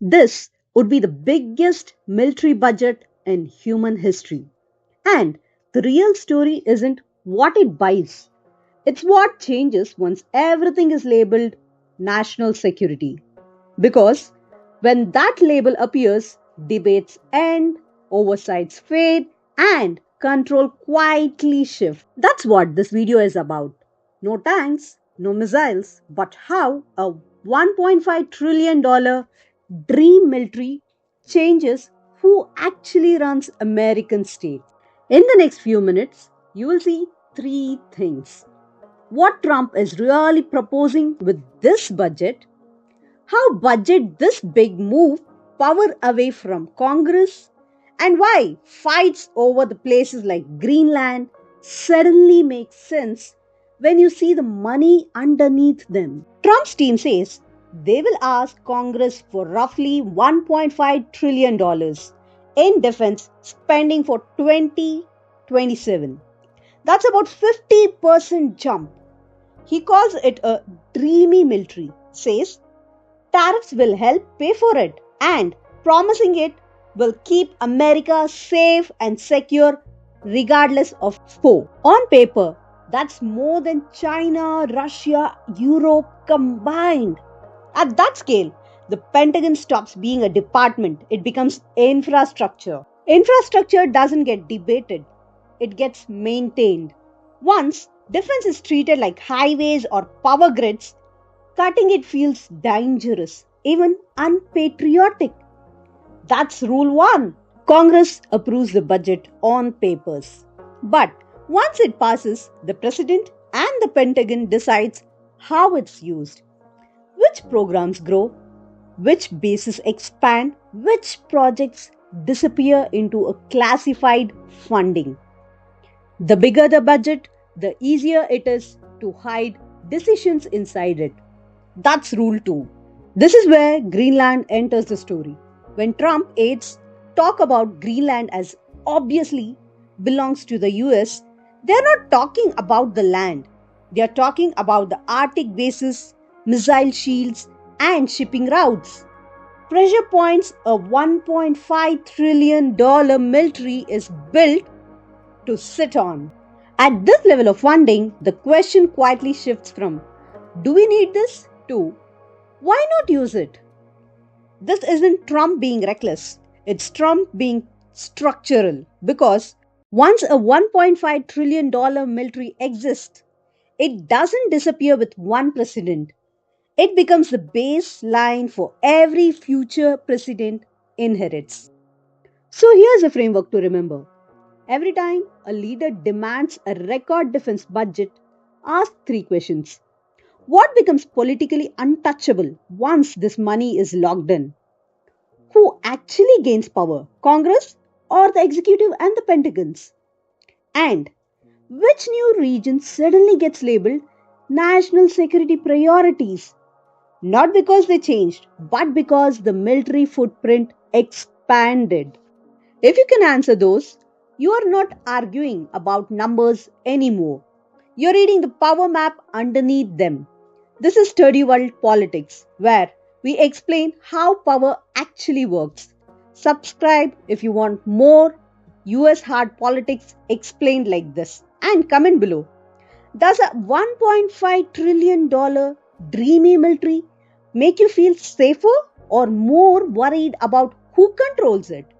This would be the biggest military budget in human history. And the real story isn't what it buys, it's what changes once everything is labeled national security. Because when that label appears, debates end, oversights fade, and control quietly shift. That's what this video is about. No tanks, no missiles, but how a $1.5 trillion dream military changes who actually runs American states. In the next few minutes, you will see three things. What Trump is really proposing with this budget, how budget this big move power away from Congress, and why fights over the places like Greenland suddenly make sense when you see the money underneath them. Trump's team says they will ask Congress for roughly $1.5 trillion in defense spending for 2027. That's about 50% jump. He calls it a dreamy military, says tariffs will help pay for it, and promising it will keep America safe and secure regardless of foe. On paper, that's more than China, Russia, Europe combined. At that scale, the Pentagon stops being a department, it becomes infrastructure. Infrastructure doesn't get debated, it gets maintained. Once defense is treated like highways or power grids, cutting it feels dangerous, even unpatriotic. That's rule one. Congress approves the budget on papers. But once it passes, the president and the Pentagon decides how it's used. Which programs grow, which bases expand, which projects disappear into a classified funding. The bigger the budget, the easier it is to hide decisions inside it. That's rule 2. This is where Greenland enters the story. When Trump aides talk about Greenland as obviously belongs to the US, they're not talking about the land. They're talking about the Arctic bases, missile shields, and shipping routes. Pressure points a $1.5 trillion military is built to sit on. At this level of funding, the question quietly shifts from do we need this to why not use it? This isn't Trump being reckless, it's Trump being structural because once a $1.5 trillion military exists, it doesn't disappear with one president. It becomes the baseline for every future president inherits. So here's a framework to remember. Every time a leader demands a record defense budget, ask three questions. What becomes politically untouchable once this money is locked in? Who actually gains power, Congress or the executive and the Pentagons? And which new region suddenly gets labeled national security priorities? Not because they changed, but because the military footprint expanded. If you can answer those, you are not arguing about numbers anymore. You're reading the power map underneath them. This is Sturdy World Politics, where we explain how power actually works. Subscribe if you want more US hard politics explained like this. And comment below. Does a $1.5 trillion dreamy military make you feel safer or more worried about who controls it?